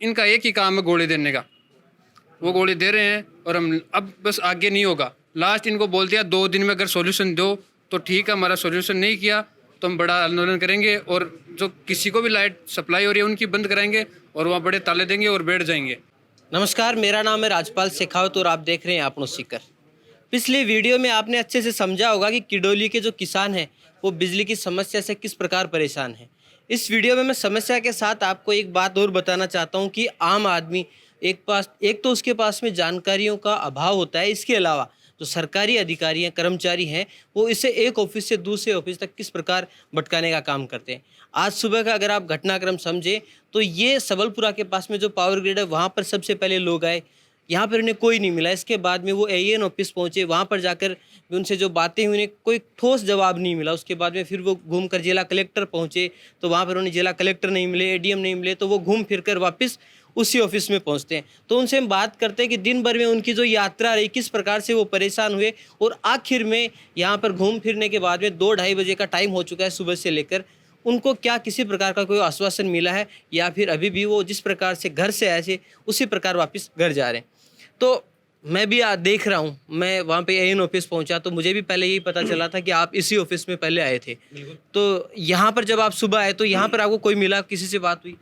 इनका एक ही काम है गोली देने का, वो गोली दे रहे हैं और हम अब बस आगे नहीं होगा। लास्ट इनको बोल दिया 2 दिन में अगर सॉल्यूशन दो तो ठीक है, हमारा सॉल्यूशन नहीं किया तो हम बड़ा आंदोलन करेंगे और जो किसी को भी लाइट सप्लाई हो रही है उनकी बंद कराएंगे और वहाँ बड़े ताले देंगे और बैठ जाएंगे। नमस्कार, मेरा नाम है राजपाल शेखावत और आप देख रहे हैं आपनो सीकर। पिछले वीडियो में आपने अच्छे से समझा होगा कि किडोली के जो किसान हैं वो बिजली की समस्या से किस प्रकार परेशान हैं। इस वीडियो में मैं समस्या के साथ आपको एक बात और बताना चाहता हूं कि आम आदमी एक तो उसके पास में जानकारियों का अभाव होता है, इसके अलावा जो सरकारी अधिकारी हैं, कर्मचारी हैं, वो इसे एक ऑफिस से दूसरे ऑफिस तक किस प्रकार भटकाने का काम करते हैं। आज सुबह का अगर आप घटनाक्रम समझें तो ये सबलपुरा के पास में जो पावर ग्रिड है वहाँ पर सबसे पहले लोग आए, यहाँ पर उन्हें कोई नहीं मिला। इसके बाद में वो एएन ऑफिस पहुँचे, वहाँ पर जाकर उनसे जो बातें हुई उन्हें कोई ठोस जवाब नहीं मिला। उसके बाद में फिर वो घूमकर जिला कलेक्टर पहुँचे तो वहाँ पर उन्हें जिला कलेक्टर नहीं मिले, एडीएम नहीं मिले, तो वो घूम फिर कर वापस उसी ऑफिस में पहुंचते हैं। तो उनसे हम बात करते हैं कि दिन भर में उनकी जो यात्रा रही, किस प्रकार से वो परेशान हुए और आखिर में यहाँ पर घूम फिरने के बाद में 2-2:30 बजे का टाइम हो चुका है सुबह से लेकर, उनको क्या किसी प्रकार का कोई आश्वासन मिला है या फिर अभी भी वो जिस प्रकार से घर से आए थे उसी प्रकार वापस घर जा रहे हैं। तो मैं भी देख रहा हूँ, मैं वहाँ पे एएन ऑफिस पहुँचा तो मुझे भी पहले यही पता चला था कि आप इसी ऑफिस में पहले आए थे। तो यहाँ पर जब आप सुबह आए तो यहाँ पर आपको कोई मिला, किसी से बात हुई?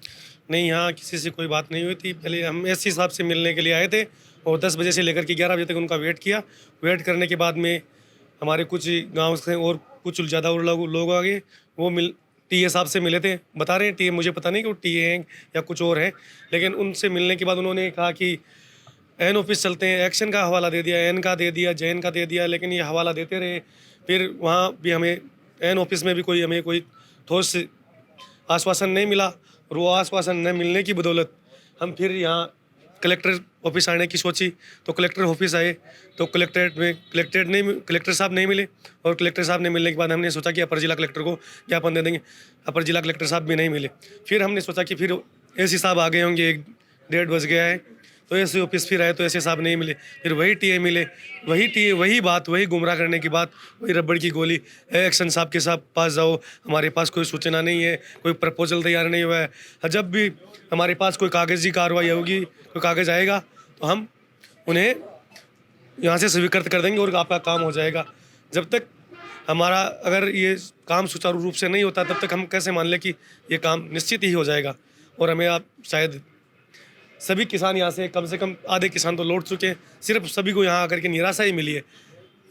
नहीं, यहाँ किसी से कोई बात नहीं हुई थी। पहले हम एससी साहब से मिलने के लिए आए थे और 10 बजे से लेकर के 11 बजे तक उनका वेट किया। वेट करने के बाद में हमारे कुछ गांव से और कुछ ज़्यादा और लोग आ गए, वो टीए साहब से मिले थे। बता रहे हैं टीए, मुझे पता नहीं कि वो टीए हैं या कुछ और है, लेकिन उनसे मिलने के बाद उन्होंने कहा कि एन ऑफिस चलते हैं। एक्शन का हवाला दे दिया, एन का दे दिया, जैन का दे दिया, लेकिन ये हवाला देते रहे। फिर वहाँ भी हमें एन ऑफिस में भी हमें कोई ठोस आश्वासन नहीं मिला और वो आश्वासन न मिलने की बदौलत हम फिर यहाँ कलेक्टर ऑफिस आने की सोची। तो कलेक्टर ऑफिस आए तो कलेक्टर साहब नहीं मिले और कलेक्टर साहब ने मिलने के बाद हमने सोचा कि अपर जिला कलेक्टर को ज्ञापन दे देंगे। अपर जिला कलेक्टर साहब भी नहीं मिले। फिर हमने सोचा कि फिर एसी साहब आ गए होंगे, 1-1:30 बज गया है, तो एसी ऑफिस फिर आए तो एसी साहब नहीं मिले। फिर वही टीए मिले, वही टीए, वही गुमराह करने की बात, वही रबड़ की गोली। एक्शन साहब के साथ पास जाओ, हमारे पास कोई सूचना नहीं है, कोई प्रपोजल तैयार नहीं हुआ है। जब भी हमारे पास कोई कागजी कार्रवाई होगी, कोई कागज़ आएगा तो हम उन्हें यहाँ से स्वीकृत कर देंगे और आपका काम हो जाएगा। जब तक हमारा अगर ये काम सुचारू रूप से नहीं होता तब तक हम कैसे मान लें कि ये काम निश्चित ही हो जाएगा। और हमें आप शायद सभी किसान यहाँ से कम आधे किसान तो लौट चुके हैं, सिर्फ सभी को यहाँ आकर के निराशा ही मिली है,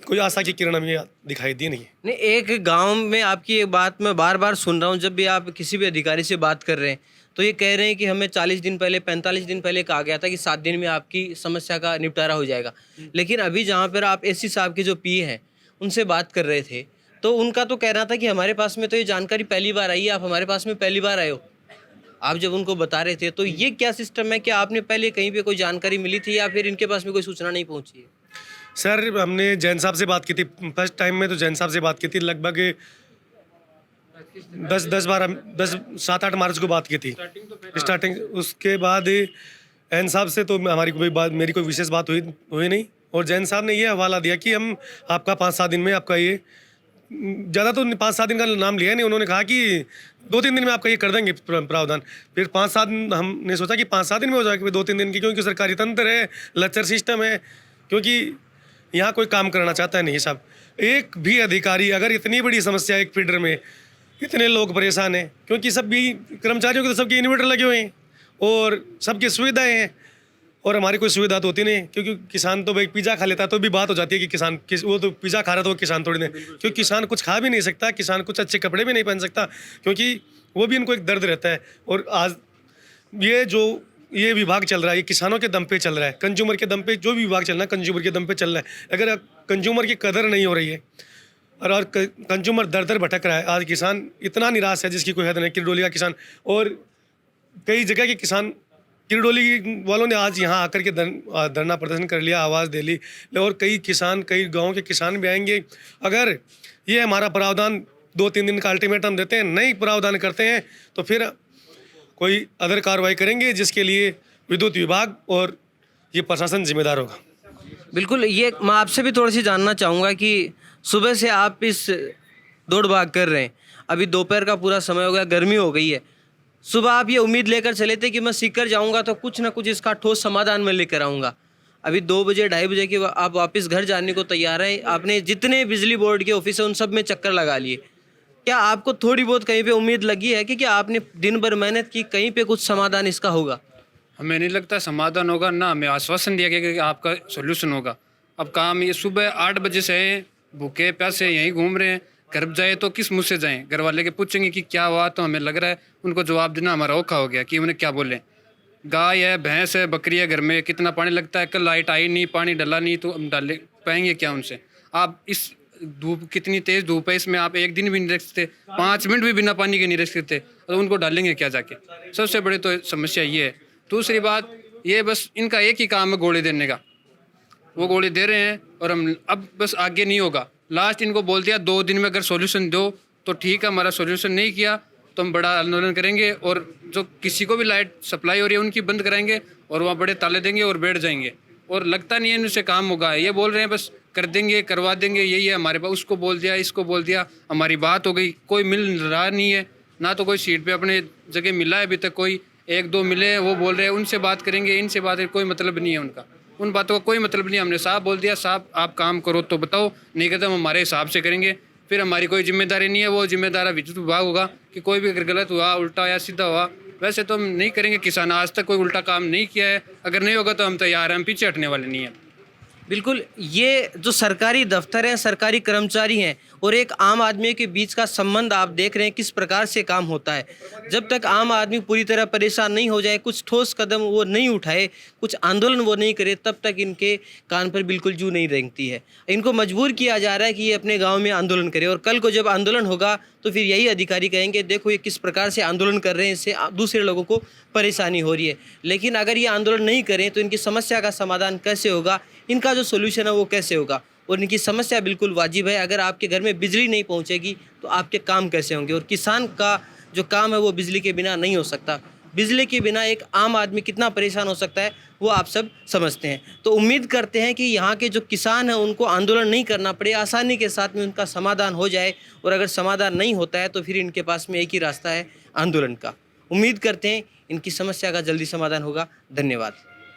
कोई आशा की किरण हमें दिखाई दी नहीं। एक गांव में आपकी एक बात मैं बार बार सुन रहा हूँ, जब भी आप किसी भी अधिकारी से बात कर रहे हैं तो ये कह रहे हैं कि हमें 40 दिन पहले, 45 दिन पहले कहा गया था कि 7 दिन में आपकी समस्या का निपटारा हो जाएगा। लेकिन अभी जहाँ पर आप एससी साहब के जो पीए हैं उनसे बात कर रहे थे तो उनका तो कहना था कि हमारे पास में तो ये जानकारी पहली बार आई है, आप हमारे पास में पहली बार आए हो। आप जब उनको बता रहे थे तो ये क्या सिस्टम है, क्या आपने पहले कहीं पे कोई जानकारी मिली थी या फिर इनके पास में कोई सूचना नहीं पहुंची है? सर, हमने जैन साहब से बात की थी फर्स्ट टाइम में, तो जैन साहब से बात की थी लगभग 7-8 मार्च को बात की थी स्टार्टिंग। उसके बाद एन साहब से तो मेरी कोई विशेष बात हुई नहीं। और जैन साहब ने ये हवाला दिया कि हम आपका 5-7 दिन में आपका ये, ज़्यादा तो 5-7 दिन का नाम लिया नहीं, उन्होंने कहा कि 2-3 दिन में आपका ये कर देंगे प्रावधान। फिर 5-7 दिन हमने सोचा कि 5-7 दिन में हो जाएगा, 2-3 दिन की, क्योंकि सरकारी तंत्र है, लचर सिस्टम है, क्योंकि यहाँ कोई काम करना चाहता है नहीं साहब। एक भी अधिकारी, अगर इतनी बड़ी समस्या एक फीडर में इतने लोग परेशान हैं, क्योंकि सभी कर्मचारियों के तो सबके इन्वर्टर लगे हुए हैं और सबकी सुविधाएँ हैं और हमारी कोई सुविधा तो होती नहीं, क्योंकि किसान तो भाई पिज़्ज़ा खा लेता तो भी बात हो जाती है कि किसान वो तो पिज़्ज़ा खा रहा, तो वो किसान थोड़ी नहीं, क्योंकि किसान कुछ खा भी नहीं सकता, किसान कुछ अच्छे कपड़े भी नहीं पहन सकता, क्योंकि वो भी इनको एक दर्द रहता है। और आज ये विभाग चल रहा है, ये किसानों के दम पे चल रहा है, कंज्यूमर के दम पे जो भी विभाग चल रहा है कंज्यूमर के दम पे चल रहा है। अगर कंज्यूमर की कदर नहीं हो रही है और कंज्यूमर दर दर भटक रहा है, आज किसान इतना निराश है जिसकी कोई हद नहीं। किरडोली का किसान और कई जगह के किसान, किरडोली वालों ने आज यहाँ आकर के धरना प्रदर्शन कर लिया, आवाज़ दे ली, और कई गाँव के किसान भी आएंगे। अगर ये हमारा प्रावधान 2-3 दिन का अल्टीमेटम देते हैं, नहीं प्रावधान करते हैं, तो फिर कोई अदर कार्रवाई करेंगे जिसके लिए विद्युत विभाग और ये प्रशासन जिम्मेदार होगा। बिल्कुल, ये मैं आपसे भी थोड़ी सी जानना चाहूँगा कि सुबह से आप इस दौड़ भाग कर रहे हैं, अभी दोपहर का पूरा समय हो गया, गर्मी हो गई है, सुबह आप ये उम्मीद लेकर चले थे कि मैं सीकर जाऊंगा तो कुछ ना कुछ इसका ठोस समाधान मैं लेकर आऊँगा। अभी 2 बजे 2:30 बजे के आप वापस घर जाने को तैयार हैं। आपने जितने बिजली बोर्ड के ऑफिस हैं उन सब में चक्कर लगा लिए। क्या आपको थोड़ी बहुत कहीं पे उम्मीद लगी है कि क्या आपने दिन भर मेहनत की, कहीं पे कुछ समाधान इसका होगा? हमें नहीं लगता समाधान होगा ना, हमें आश्वासन दिया गया कि आपका सोल्यूशन होगा। अब काम ये सुबह 8 बजे से हैं, भूखे प्यासे यहीं घूम रहे हैं। घर जाए तो किस मुँह से जाएं? घर वाले के पूछेंगे कि क्या हुआ, तो हमें लग रहा है उनको जवाब देना हमारा औखा हो गया कि उन्हें क्या बोलें। गाय है, भैंस है, बकरी है, घर में कितना पानी लगता है, कल लाइट आई नहीं, पानी डला नहीं, तो हम डाले पाएंगे क्या उनसे? आप इस धूप, कितनी तेज़ धूप है, इसमें आप एक दिन भी नहीं रख सकते, 5 मिनट भी बिना पानी के नहीं रख सकते, तो उनको डालेंगे क्या जाके? सबसे बड़ी तो समस्या ये है। दूसरी बात ये, बस इनका एक ही काम है गोली देने का। वो गोली दे रहे हैं और हम अब बस आगे नहीं होगा। लास्ट इनको बोल दिया 2 दिन में अगर सॉल्यूशन दो तो ठीक है, हमारा सॉल्यूशन नहीं किया तो हम बड़ा आंदोलन करेंगे, और जो किसी को भी लाइट सप्लाई हो रही है उनकी बंद कराएंगे और वहाँ बड़े ताले देंगे और बैठ जाएंगे। और लगता नहीं है इनसे काम होगा। ये बोल रहे हैं बस कर देंगे, करवा देंगे, यही है हमारे पास। उसको बोल दिया, इसको बोल दिया, हमारी बात हो गई, कोई मिल रहा नहीं है ना, तो कोई सीट पे अपने जगह मिला है अभी तक। कोई 1-2 मिले, वो बोल रहे हैं उनसे बात करेंगे, इनसे बात करेंगे, कोई मतलब नहीं है उनका। उन बातों का कोई मतलब नहीं। हमने साहब बोल दिया, साहब आप काम करो तो बताओ, नहीं कहते हम हमारे हिसाब से करेंगे। फिर हमारी कोई जिम्मेदारी नहीं है, वो जिम्मेदार विद्युत विभाग होगा कि कोई भी अगर गलत हुआ, उल्टा या सीधा हुआ, वैसे तो हम नहीं करेंगे। किसान आज तक कोई उल्टा काम नहीं किया है, अगर नहीं होगा तो हम तैयार हैं, हम पीछे हटने वाले नहीं हैं। बिल्कुल, ये जो सरकारी दफ्तर हैं, सरकारी कर्मचारी हैं और एक आम आदमी के बीच का संबंध आप देख रहे हैं किस प्रकार से काम होता है। जब तक आम आदमी पूरी तरह परेशान नहीं हो जाए, कुछ ठोस कदम वो नहीं उठाए, कुछ आंदोलन वो नहीं करे, तब तक इनके कान पर बिल्कुल जू नहीं रेंगती है। इनको मजबूर किया जा रहा है कि ये अपने गांव में आंदोलन करे, और कल को जब आंदोलन होगा तो फिर यही अधिकारी कहेंगे देखो ये किस प्रकार से आंदोलन कर रहे हैं, इससे दूसरे लोगों को परेशानी हो रही है। लेकिन अगर ये आंदोलन नहीं करें तो इनकी समस्या का समाधान कैसे होगा, इनका जो सोल्यूशन है वो कैसे होगा? और इनकी समस्या बिल्कुल वाजिब है। अगर आपके घर में बिजली नहीं पहुंचेगी तो आपके काम कैसे होंगे? और किसान का जो काम है वो बिजली के बिना नहीं हो सकता। बिजली के बिना एक आम आदमी कितना परेशान हो सकता है वो आप सब समझते हैं। तो उम्मीद करते हैं कि यहाँ के जो किसान हैं उनको आंदोलन नहीं करना पड़े, आसानी के साथ में उनका समाधान हो जाए। और अगर समाधान नहीं होता है तो फिर इनके पास में एक ही रास्ता है, आंदोलन का। उम्मीद करते हैं इनकी समस्या का जल्दी समाधान होगा। धन्यवाद।